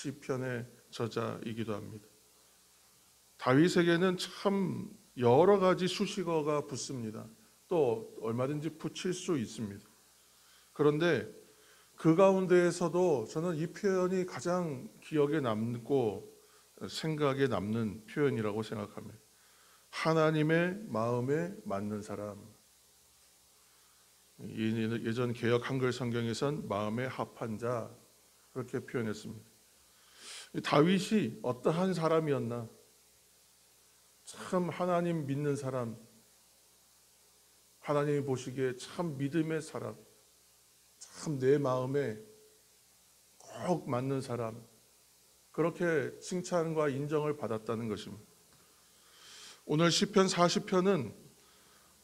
시편의 저자이기도 합니다. 다윗에게는 참 여러 가지 수식어가 붙습니다. 또 얼마든지 붙일 수 있습니다. 그런데 그 가운데에서도 저는 이 표현이 가장 기억에 남고 생각에 남는 표현이라고 생각합니다. 하나님의 마음에 맞는 사람. 예전 개역 한글 성경에선 마음에 합한 자 그렇게 표현했습니다. 다윗이 어떠한 사람이었나? 참 하나님 믿는 사람, 하나님이 보시기에 참 믿음의 사람, 참 내 마음에 꼭 맞는 사람, 그렇게 칭찬과 인정을 받았다는 것입니다. 오늘 시편 40편은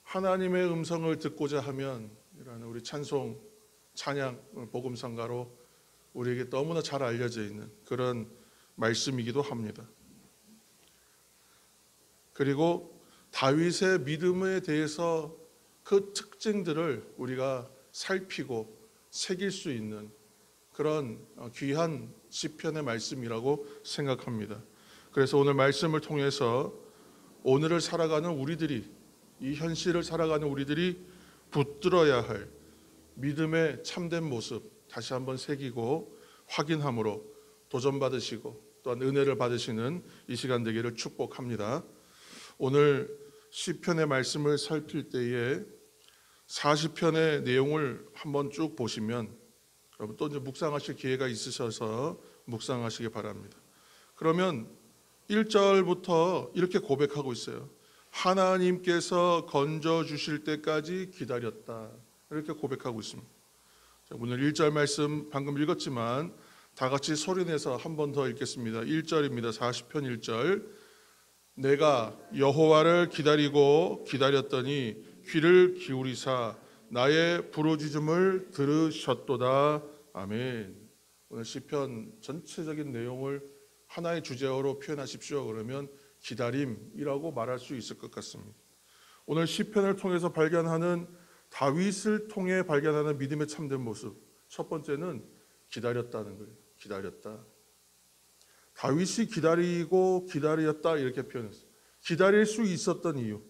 하나님의 음성을 듣고자 하면 이라는 우리 찬송, 찬양, 복음성가로 우리에게 너무나 잘 알려져 있는 그런 말씀이기도 합니다. 그리고 다윗의 믿음에 대해서 그 특징들을 우리가 살피고 새길 수 있는 그런 귀한 시편의 말씀이라고 생각합니다. 그래서 오늘 말씀을 통해서 오늘을 살아가는 우리들이, 이 현실을 살아가는 우리들이 붙들어야 할 믿음의 참된 모습 다시 한번 새기고 확인함으로 도전받으시고 또한 은혜를 받으시는 이 시간 되기를 축복합니다. 오늘 시편의 말씀을 살필 때에 40편의 내용을 한번 쭉 보시면 여러분 또 이제 묵상하실 기회가 있으셔서 묵상하시기 바랍니다. 그러면 1절부터 이렇게 고백하고 있어요. 하나님께서 건져주실 때까지 기다렸다. 이렇게 고백하고 있습니다. 오늘 1절 말씀 방금 읽었지만 다 같이 소리내서 한 번 더 읽겠습니다. 1절입니다. 40편 1절. 내가 여호와를 기다리고 기다렸더니 귀를 기울이사 나의 부르짖음을 들으셨도다. 아멘. 오늘 시편 전체적인 내용을 하나의 주제어로 표현하십시오. 그러면 기다림이라고 말할 수 있을 것 같습니다. 오늘 시편을 통해서 발견하는 다윗을 통해 발견하는 믿음의 참된 모습. 첫 번째는 기다렸다는 거예요. 기다렸다. 다윗이 기다리고 기다렸다 이렇게 표현했어요. 기다릴 수 있었던 이유.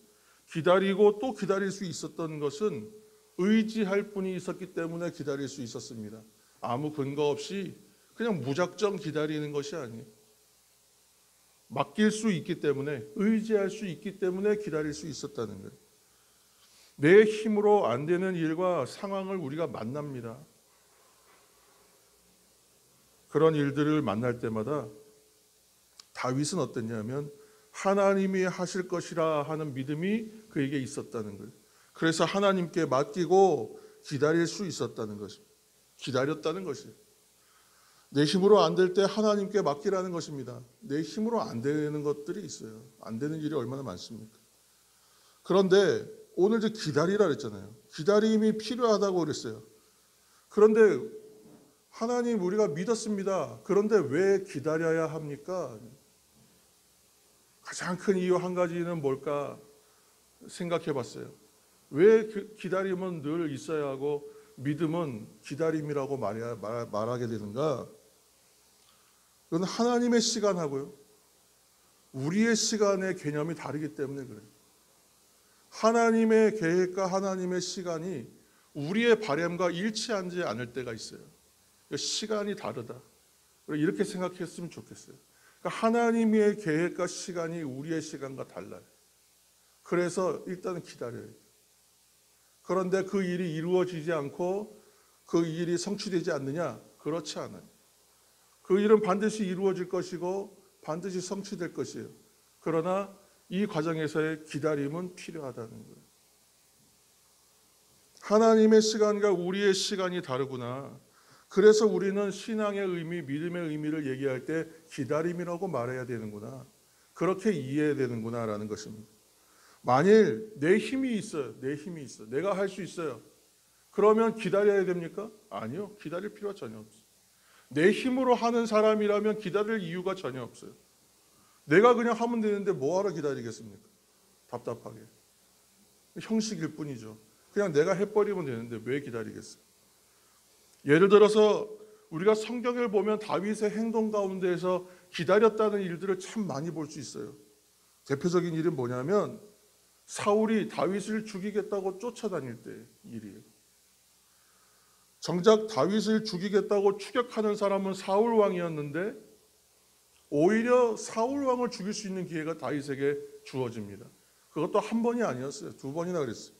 기다리고 또 기다릴 수 있었던 것은 의지할 분이 있었기 때문에 기다릴 수 있었습니다. 아무 근거 없이 그냥 무작정 기다리는 것이 아니에요. 맡길 수 있기 때문에, 의지할 수 있기 때문에 기다릴 수 있었다는 거예요. 내 힘으로 안 되는 일과 상황을 우리가 만납니다. 그런 일들을 만날 때마다 다윗은 어땠냐면 하나님이 하실 것이라 하는 믿음이 그에게 있었다는 거예요. 그래서 하나님께 맡기고 기다릴 수 있었다는 것입니다. 기다렸다는 것이에요. 내 힘으로 안 될 때 하나님께 맡기라는 것입니다. 내 힘으로 안 되는 것들이 있어요. 안 되는 일이 얼마나 많습니까? 그런데 오늘 저 기다리라 그랬잖아요. 기다림이 필요하다고 그랬어요. 그런데 하나님 우리가 믿었습니다. 그런데 왜 기다려야 합니까? 가장 큰 이유 한 가지는 뭘까 생각해 봤어요. 왜 기다림은 늘 있어야 하고 믿음은 기다림이라고 말하게 되는가? 그건 하나님의 시간하고요, 우리의 시간의 개념이 다르기 때문에 그래요. 하나님의 계획과 하나님의 시간이 우리의 바람과 일치하지 않을 때가 있어요. 시간이 다르다. 이렇게 생각했으면 좋겠어요. 그러니까 하나님의 계획과 시간이 우리의 시간과 달라요. 그래서 일단은 기다려야 돼요. 그런데 그 일이 이루어지지 않고 그 일이 성취되지 않느냐? 그렇지 않아요. 그 일은 반드시 이루어질 것이고 반드시 성취될 것이에요. 그러나 이 과정에서의 기다림은 필요하다는 거예요. 하나님의 시간과 우리의 시간이 다르구나. 그래서 우리는 신앙의 의미, 믿음의 의미를 얘기할 때 기다림이라고 말해야 되는구나. 그렇게 이해해야 되는구나라는 것입니다. 만일 내 힘이 있어요. 내 힘이 있어. 내가 할 수 있어요. 그러면 기다려야 됩니까? 아니요. 기다릴 필요가 전혀 없어요. 내 힘으로 하는 사람이라면 기다릴 이유가 전혀 없어요. 내가 그냥 하면 되는데 뭐하러 기다리겠습니까? 답답하게. 형식일 뿐이죠. 그냥 내가 해버리면 되는데 왜 기다리겠어요? 예를 들어서 우리가 성경을 보면 다윗의 행동 가운데에서 기다렸다는 일들을 참 많이 볼 수 있어요. 대표적인 일은 뭐냐면 사울이 다윗을 죽이겠다고 쫓아다닐 때 일이에요. 정작 다윗을 죽이겠다고 추격하는 사람은 사울 왕이었는데 오히려 사울 왕을 죽일 수 있는 기회가 다윗에게 주어집니다. 그것도 한 번이 아니었어요. 두 번이나 그랬어요.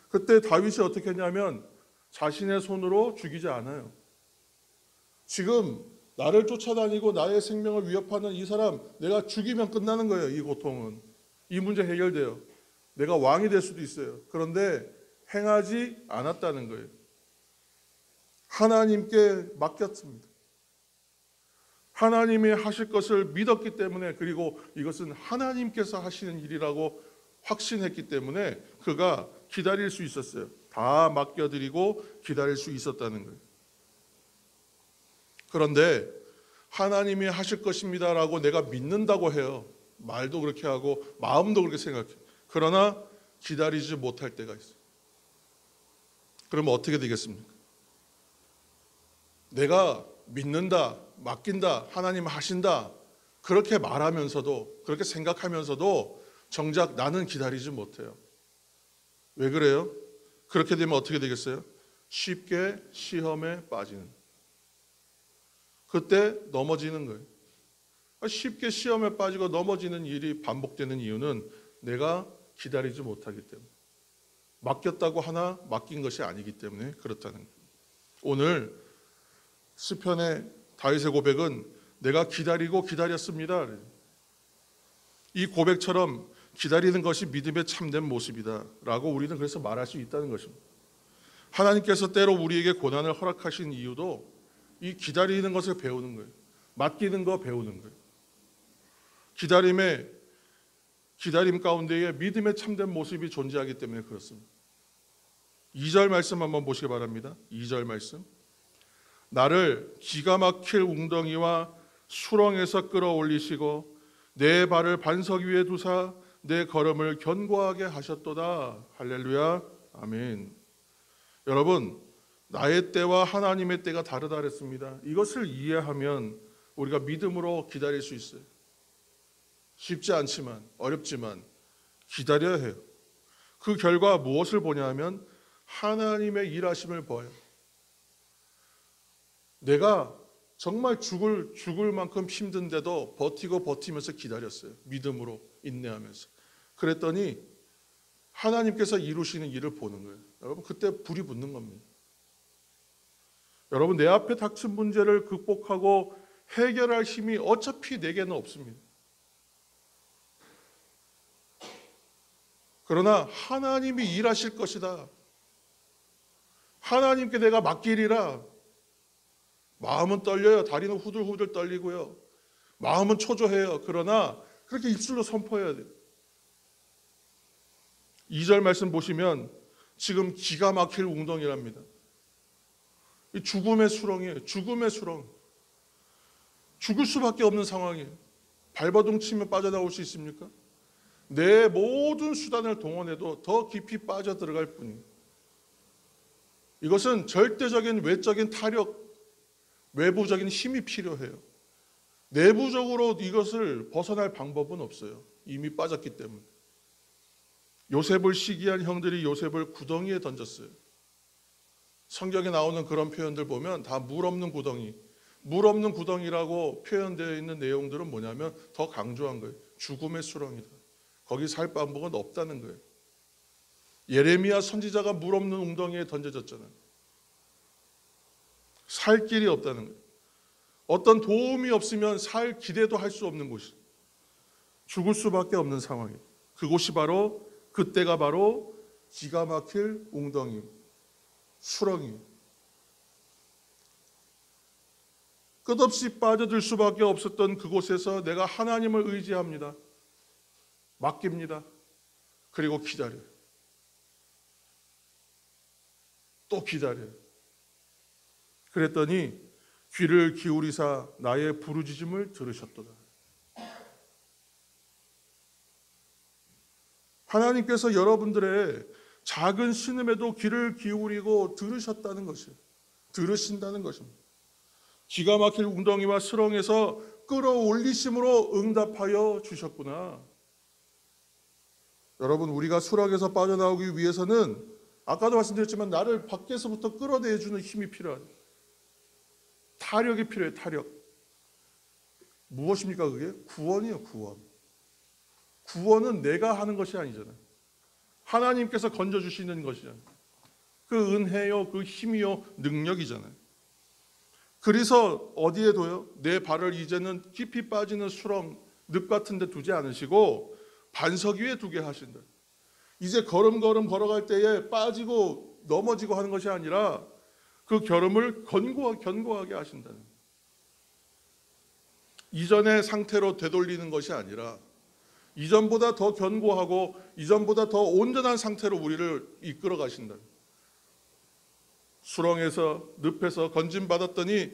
그때 다윗이 어떻게 했냐면 자신의 손으로 죽이지 않아요. 지금 나를 쫓아다니고 나의 생명을 위협하는 이 사람 내가 죽이면 끝나는 거예요. 이 고통은. 이 문제 해결돼요. 내가 왕이 될 수도 있어요. 그런데 행하지 않았다는 거예요. 하나님께 맡겼습니다. 하나님이 하실 것을 믿었기 때문에, 그리고 이것은 하나님께서 하시는 일이라고 확신했기 때문에 그가 기다릴 수 있었어요. 다 맡겨드리고 기다릴 수 있었다는 거예요. 그런데 하나님이 하실 것입니다라고 내가 믿는다고 해요. 말도 그렇게 하고 마음도 그렇게 생각해요. 그러나 기다리지 못할 때가 있어요. 그러면 어떻게 되겠습니까? 내가 믿는다, 맡긴다, 하나님 하신다 그렇게 말하면서도, 그렇게 생각하면서도 정작 나는 기다리지 못해요. 왜 그래요? 그렇게 되면 어떻게 되겠어요? 쉽게 시험에 빠지는, 그때 넘어지는 거예요. 쉽게 시험에 빠지고 넘어지는 일이 반복되는 이유는 내가 기다리지 못하기 때문에, 맡겼다고 하나 맡긴 것이 아니기 때문에 그렇다는 거예요. 오늘 시편의 다윗의 고백은 내가 기다리고 기다렸습니다. 이 고백처럼 기다리는 것이 믿음의 참된 모습이다 라고 우리는 그래서 말할 수 있다는 것입니다. 하나님께서 때로 우리에게 고난을 허락하신 이유도 이 기다리는 것을 배우는 거예요. 맡기는 거 배우는 거예요. 기다림 가운데에 믿음의 참된 모습이 존재하기 때문에 그렇습니다. 2절 말씀 한번 보시기 바랍니다. 2절 말씀. 나를 기가 막힐 웅덩이와 수렁에서 끌어올리시고 내 발을 반석 위에 두사 내 걸음을 견고하게 하셨도다. 할렐루야. 아멘. 여러분, 나의 때와 하나님의 때가 다르다 그랬습니다. 이것을 이해하면 우리가 믿음으로 기다릴 수 있어요. 쉽지 않지만, 어렵지만 기다려야 해요. 그 결과 무엇을 보냐 하면 하나님의 일하심을 보아요. 내가 정말 죽을 만큼 힘든데도 버티면서 기다렸어요. 믿음으로 인내하면서. 그랬더니 하나님께서 이루시는 일을 보는 거예요. 여러분, 그때 불이 붙는 겁니다. 여러분, 내 앞에 닥친 문제를 극복하고 해결할 힘이 어차피 내게는 없습니다. 그러나 하나님이 일하실 것이다. 하나님께 내가 맡기리라. 마음은 떨려요. 다리는 후들후들 떨리고요. 마음은 초조해요. 그러나 그렇게 입술로 선포해야 돼요. 2절 말씀 보시면 지금 기가 막힐 웅덩이랍니다. 이 죽음의 수렁이에요. 죽음의 수렁. 죽을 수밖에 없는 상황이에요. 발버둥 치면 빠져나올 수 있습니까? 내 모든 수단을 동원해도 더 깊이 빠져들어갈 뿐이에요. 이것은 절대적인 외적인 타력, 외부적인 힘이 필요해요. 내부적으로 이것을 벗어날 방법은 없어요. 이미 빠졌기 때문에. 요셉을 시기한 형들이 요셉을 구덩이에 던졌어요. 성경에 나오는 그런 표현들 보면 다 물 없는 구덩이, 물 없는 구덩이라고 표현되어 있는 내용들은 뭐냐면 더 강조한 거예요. 죽음의 수렁이다. 거기 살 방법은 없다는 거예요. 예레미야 선지자가 물 없는 웅덩이에 던져졌잖아요. 살 길이 없다는 거예요. 어떤 도움이 없으면 살 기대도 할 수 없는 곳이, 죽을 수밖에 없는 상황이에요. 그곳이 바로, 그때가 바로 기가 막힐 웅덩이, 수렁이. 끝없이 빠져들 수밖에 없었던 그곳에서 내가 하나님을 의지합니다. 맡깁니다. 그리고 기다려요. 또 기다려요. 그랬더니 귀를 기울이사 나의 부르짖음을 들으셨도다. 하나님께서 여러분들의 작은 신음에도 귀를 기울이고 들으셨다는 것이에요. 들으신다는 것입니다. 기가 막힐 웅덩이와 수렁에서 끌어올리심으로 응답하여 주셨구나. 여러분, 우리가 수렁에서 빠져나오기 위해서는 아까도 말씀드렸지만 나를 밖에서부터 끌어내주는 힘이 필요하다. 타력이 필요해. 타력. 무엇입니까 그게? 구원이요. 구원. 구원은 내가 하는 것이 아니잖아요. 하나님께서 건져주시는 것이잖아요. 그 은혜요, 그 힘이요, 능력이잖아요. 그래서 어디에 둬요? 내 발을 이제는 깊이 빠지는 수렁, 늪 같은 데 두지 않으시고 반석 위에 두게 하신다. 이제 걸음걸음 걸어갈 때에 빠지고 넘어지고 하는 것이 아니라 그 걸음을 견고하게 하신다는 거예요. 이전의 상태로 되돌리는 것이 아니라 이전보다 더 견고하고 이전보다 더 온전한 상태로 우리를 이끌어 가신다. 수렁에서 늪에서 건짐받았더니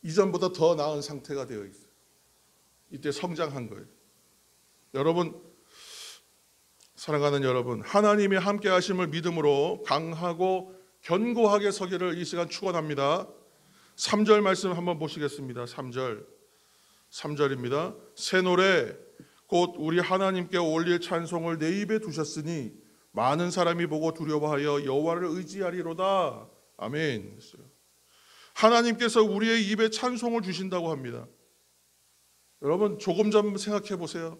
이전보다 더 나은 상태가 되어 있어요. 이때 성장한 거예요. 여러분, 사랑하는 여러분, 하나님의 함께 하심을 믿음으로 강하고 견고하게 서기를 이 시간 축원합니다. 3절 말씀 한번 보시겠습니다. 3절입니다. 새 노래 곧 우리 하나님께 올릴 찬송을 내 입에 두셨으니 많은 사람이 보고 두려워하여 여호와를 의지하리로다. 아멘. 하나님께서 우리의 입에 찬송을 주신다고 합니다. 여러분, 조금 전 생각해 보세요.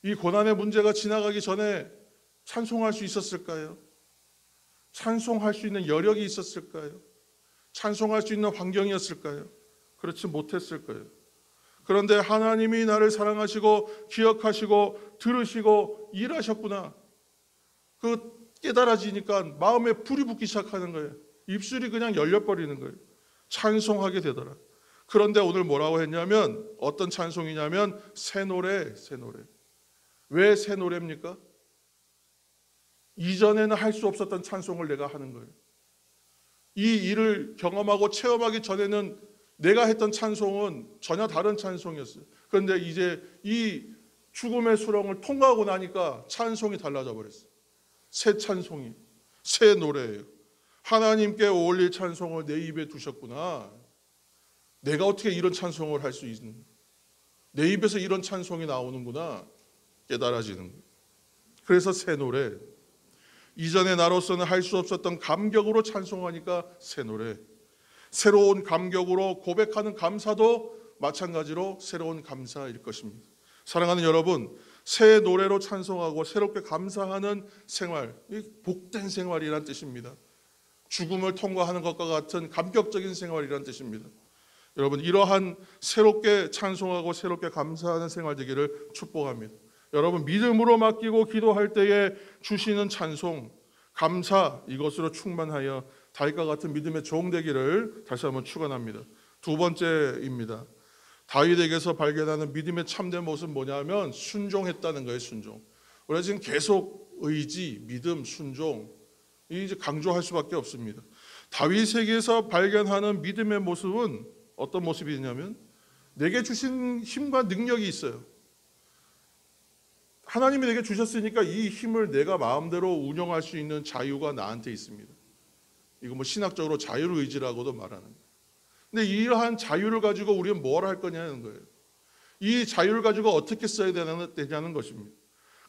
이 고난의 문제가 지나가기 전에 찬송할 수 있었을까요? 찬송할 수 있는 여력이 있었을까요? 찬송할 수 있는 환경이었을까요? 그렇지 못했을 거예요. 그런데 하나님이 나를 사랑하시고 기억하시고 들으시고 일하셨구나. 그 깨달아지니까 마음에 불이 붙기 시작하는 거예요. 입술이 그냥 열려버리는 거예요. 찬송하게 되더라. 그런데 오늘 뭐라고 했냐면 어떤 찬송이냐면 새 노래, 새 노래. 왜 새 노래입니까? 이전에는 할 수 없었던 찬송을 내가 하는 거예요. 이 일을 경험하고 체험하기 전에는 내가 했던 찬송은 전혀 다른 찬송이었어요. 그런데 이제 이 죽음의 수렁을 통과하고 나니까 찬송이 달라져 버렸어요. 새 찬송이, 새 노래예요. 하나님께 어울릴 찬송을 내 입에 두셨구나. 내가 어떻게 이런 찬송을 할 수 있는, 내 입에서 이런 찬송이 나오는구나 깨달아지는 거예요. 그래서 새 노래. 이전에 나로서는 할 수 없었던 감격으로 찬송하니까 새 노래. 새로운 감격으로 고백하는 감사도 마찬가지로 새로운 감사일 것입니다. 사랑하는 여러분, 새 노래로 찬송하고 새롭게 감사하는 생활, 복된 생활이란 뜻입니다. 죽음을 통과하는 것과 같은 감격적인 생활이란 뜻입니다. 여러분, 이러한 새롭게 찬송하고 새롭게 감사하는 생활 되기를 축복합니다. 여러분, 믿음으로 맡기고 기도할 때에 주시는 찬송, 감사, 이것으로 충만하여 다윗과 같은 믿음의 종 되기를 다시 한번 축원합니다. 두 번째입니다. 다윗에게서 발견하는 믿음의 참된 모습은 뭐냐면 순종했다는 거예요. 순종. 우리가 지금 계속 의지, 믿음, 순종 이제 강조할 수밖에 없습니다. 다윗에게서 발견하는 믿음의 모습은 어떤 모습이 있냐면 내게 주신 힘과 능력이 있어요. 하나님이 내게 주셨으니까 이 힘을 내가 마음대로 운영할 수 있는 자유가 나한테 있습니다. 이거 뭐 신학적으로 자유의지라고도 말하는 거예요. 근데 이러한 자유를 가지고 우리는 뭘 할 거냐는 거예요. 이 자유를 가지고 어떻게 써야 되냐는 것입니다.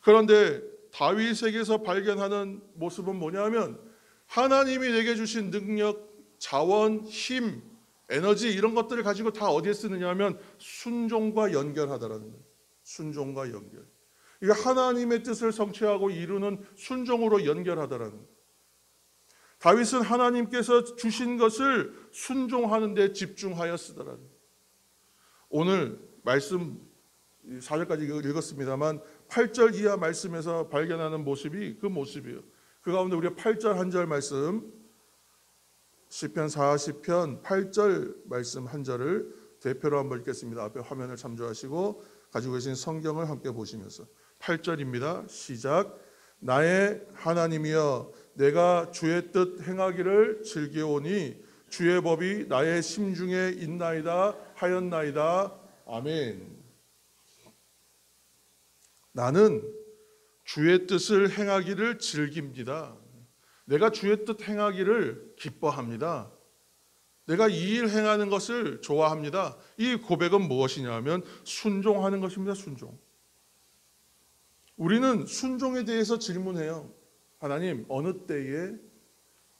그런데 다윗에게서 발견하는 모습은 뭐냐면 하나님이 내게 주신 능력, 자원, 힘, 에너지 이런 것들을 가지고 다 어디에 쓰느냐 하면 순종과 연결하다라는 거예요. 순종과 연결. 이게 하나님의 뜻을 성취하고 이루는 순종으로 연결하다라는 거예요. 다윗은 하나님께서 주신 것을 순종하는 데 집중하여 쓰더라는 거예요. 오늘 말씀 4절까지 읽었습니다만 8절 이하 말씀에서 발견하는 모습이 그 모습이에요. 그 가운데 우리가 8절 한 절 말씀, 시편 40편 8절 말씀 한 절을 대표로 한번 읽겠습니다. 앞에 화면을 참조하시고 가지고 계신 성경을 함께 보시면서 8절입니다. 시작. 나의 하나님이여 내가 주의 뜻 행하기를 즐겨오니 주의 법이 나의 심중에 있나이다 하였나이다. 아멘. 나는 주의 뜻을 행하기를 즐깁니다. 내가 주의 뜻 행하기를 기뻐합니다. 내가 이 일 행하는 것을 좋아합니다. 이 고백은 무엇이냐면 순종하는 것입니다. 순종. 우리는 순종에 대해서 질문해요. 하나님, 어느 때에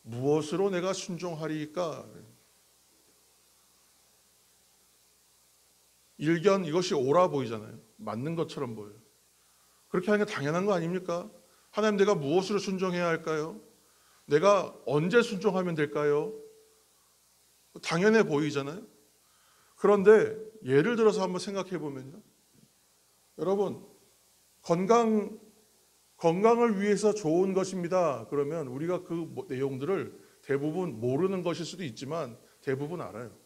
무엇으로 내가 순종하리까? 일견 이것이 옳아 보이잖아요. 맞는 것처럼 보여요. 그렇게 하는 게 당연한 거 아닙니까? 하나님, 내가 무엇으로 순종해야 할까요? 내가 언제 순종하면 될까요? 당연해 보이잖아요. 그런데 예를 들어서 한번 생각해 보면요. 여러분, 건강을 위해서 좋은 것입니다. 그러면 우리가 그 내용들을 대부분 모르는 것일 수도 있지만 대부분 알아요.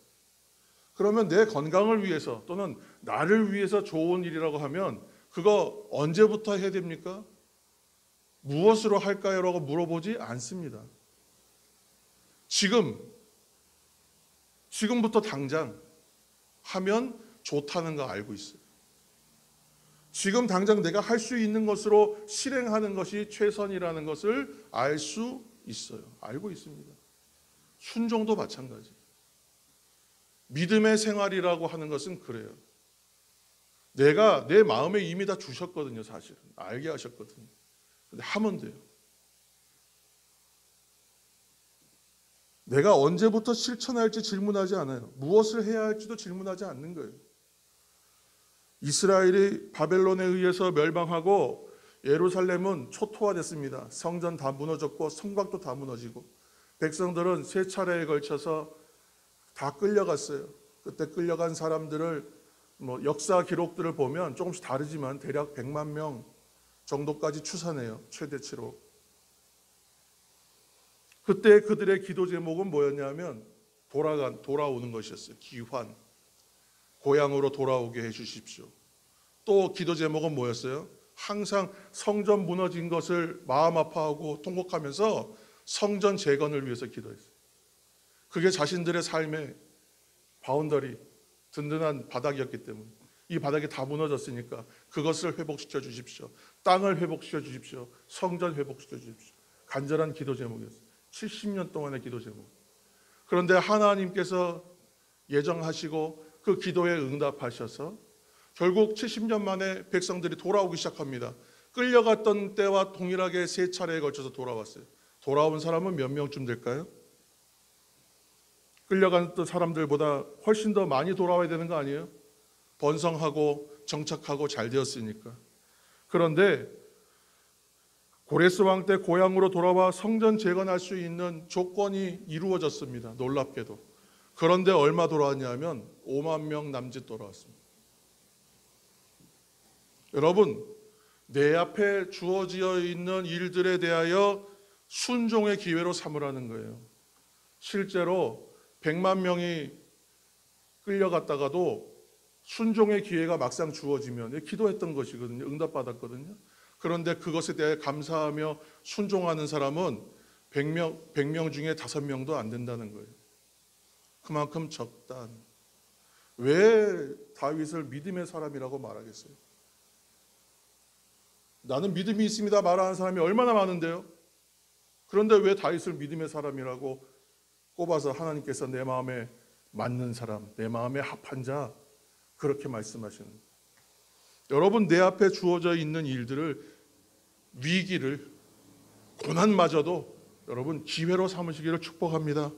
그러면 내 건강을 위해서 또는 나를 위해서 좋은 일이라고 하면 그거 언제부터 해야 됩니까? 무엇으로 할까요? 라고 물어보지 않습니다. 지금부터 당장 하면 좋다는 거 알고 있어요. 지금 당장 내가 할 수 있는 것으로 실행하는 것이 최선이라는 것을 알 수 있어요. 알고 있습니다. 순종도 마찬가지. 믿음의 생활이라고 하는 것은 그래요. 내가 내 마음에 이미 다 주셨거든요. 사실은 알게 하셨거든요. 근데 하면 돼요. 내가 언제부터 실천할지 질문하지 않아요. 무엇을 해야 할지도 질문하지 않는 거예요. 이스라엘이 바벨론에 의해서 멸망하고 예루살렘은 초토화됐습니다. 성전 다 무너졌고 성곽도 다 무너지고 백성들은 세 차례에 걸쳐서 다 끌려갔어요. 그때 끌려간 사람들을 역사 기록들을 보면 조금씩 다르지만 대략 100만 명 정도까지 추산해요. 최대치로. 그때 그들의 기도 제목은 뭐였냐면 돌아오는 것이었어요. 기환. 고향으로 돌아오게 해주십시오. 또 기도 제목은 뭐였어요? 항상 성전 무너진 것을 마음 아파하고 통곡하면서 성전 재건을 위해서 기도했어요. 그게 자신들의 삶의 바운더리, 든든한 바닥이었기 때문에 이 바닥이 다 무너졌으니까 그것을 회복시켜 주십시오. 땅을 회복시켜 주십시오. 성전 회복시켜 주십시오. 간절한 기도 제목이었어요. 70년 동안의 기도 제목. 그런데 하나님께서 예정하시고 그 기도에 응답하셔서 결국 70년 만에 백성들이 돌아오기 시작합니다. 끌려갔던 때와 동일하게 세 차례에 걸쳐서 돌아왔어요. 돌아온 사람은 몇 명쯤 될까요? 끌려갔던 사람들보다 훨씬 더 많이 돌아와야 되는 거 아니에요? 번성하고 정착하고 잘 되었으니까. 그런데 고레스 왕 때 고향으로 돌아와 성전 재건할 수 있는 조건이 이루어졌습니다. 놀랍게도. 그런데 얼마 돌아왔냐면 5만 명 남짓 돌아왔습니다. 여러분, 내 앞에 주어져 있는 일들에 대하여 순종의 기회로 삼으라는 거예요. 실제로 100만 명이 끌려갔다가도 순종의 기회가 막상 주어지면 기도했던 것이거든요. 응답받았거든요. 그런데 그것에 대해 감사하며 순종하는 사람은 100명 중에 5명도 안 된다는 거예요. 그만큼 적다. 왜 다윗을 믿음의 사람이라고 말하겠어요? 나는 믿음이 있습니다 말하는 사람이 얼마나 많은데요. 그런데 왜 다윗을 믿음의 사람이라고 꼽아서 하나님께서 내 마음에 맞는 사람, 내 마음에 합한 자 그렇게 말씀하시는 거예요. 여러분, 내 앞에 주어져 있는 일들을, 위기를, 고난마저도 여러분 기회로 삼으시기를 축복합니다.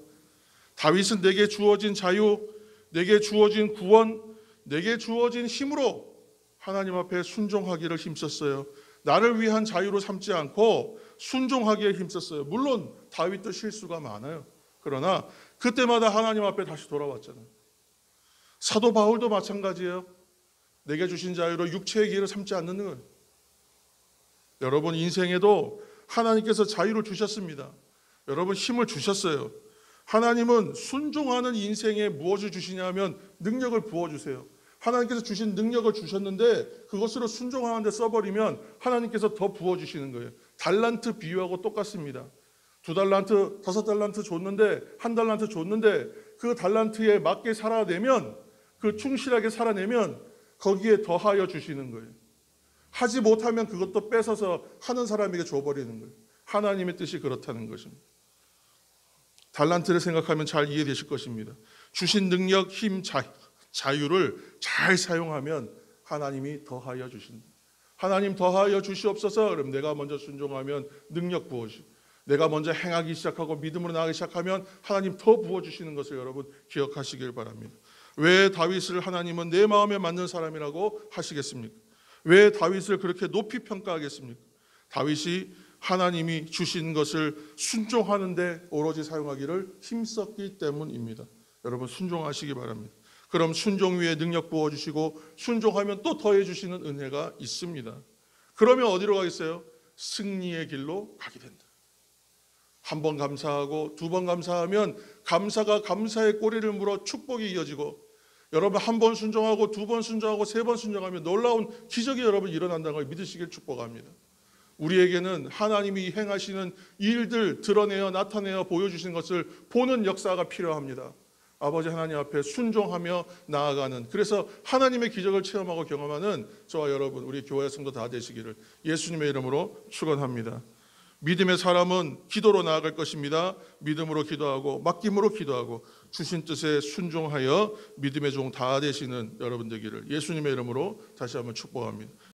다윗은 내게 주어진 자유, 내게 주어진 구원, 내게 주어진 힘으로 하나님 앞에 순종하기를 힘썼어요. 나를 위한 자유로 삼지 않고 순종하기에 힘썼어요. 물론 다윗도 실수가 많아요. 그러나 그때마다 하나님 앞에 다시 돌아왔잖아요. 사도 바울도 마찬가지예요. 내게 주신 자유로 육체의 기회를 삼지 않는 거예요. 여러분, 인생에도 하나님께서 자유를 주셨습니다. 여러분, 힘을 주셨어요. 하나님은 순종하는 인생에 무엇을 주시냐면 능력을 부어주세요. 하나님께서 주신 능력을 주셨는데 그것으로 순종하는 데 써버리면 하나님께서 더 부어주시는 거예요. 달란트 비유하고 똑같습니다. 2달란트, 5달란트 줬는데 1달란트 줬는데 그 달란트에 맞게 살아내면, 그 충실하게 살아내면 거기에 더하여 주시는 거예요. 하지 못하면 그것도 뺏어서 하는 사람에게 줘버리는 거예요. 하나님의 뜻이 그렇다는 것입니다. 달란트를 생각하면 잘 이해되실 것입니다. 주신 능력, 힘, 자유를 잘 사용하면 하나님이 더하여 주신다. 하나님 더하여 주시옵소서. 그럼 내가 먼저 순종하면 능력 부어주시고, 내가 먼저 행하기 시작하고 믿음으로 나가기 시작하면 하나님 더 부어주시는 것을 여러분 기억하시길 바랍니다. 왜 다윗을 하나님은 내 마음에 맞는 사람이라고 하시겠습니까? 왜 다윗을 그렇게 높이 평가하겠습니까? 다윗이 하나님이 주신 것을 순종하는데 오로지 사용하기를 힘썼기 때문입니다. 여러분 순종하시기 바랍니다. 그럼 순종 위에 능력 부어주시고 순종하면 또 더해주시는 은혜가 있습니다. 그러면 어디로 가겠어요? 승리의 길로 가게 된다. 한 번 감사하고 두 번 감사하면 감사가 감사의 꼬리를 물어 축복이 이어지고, 여러분 한 번 순종하고 두 번 순종하고 세 번 순종하면 놀라운 기적이 여러분 일어난다는 걸 믿으시길 축복합니다. 우리에게는 하나님이 행하시는 일들 드러내어 나타내어 보여주시는 것을 보는 역사가 필요합니다. 아버지 하나님 앞에 순종하며 나아가는, 그래서 하나님의 기적을 체험하고 경험하는 저와 여러분 우리 교회 성도 다 되시기를 예수님의 이름으로 축원합니다. 믿음의 사람은 기도로 나아갈 것입니다. 믿음으로 기도하고 맡김으로 기도하고 주신 뜻에 순종하여 믿음의 종 다 되시는 여러분 되기를 예수님의 이름으로 다시 한번 축복합니다.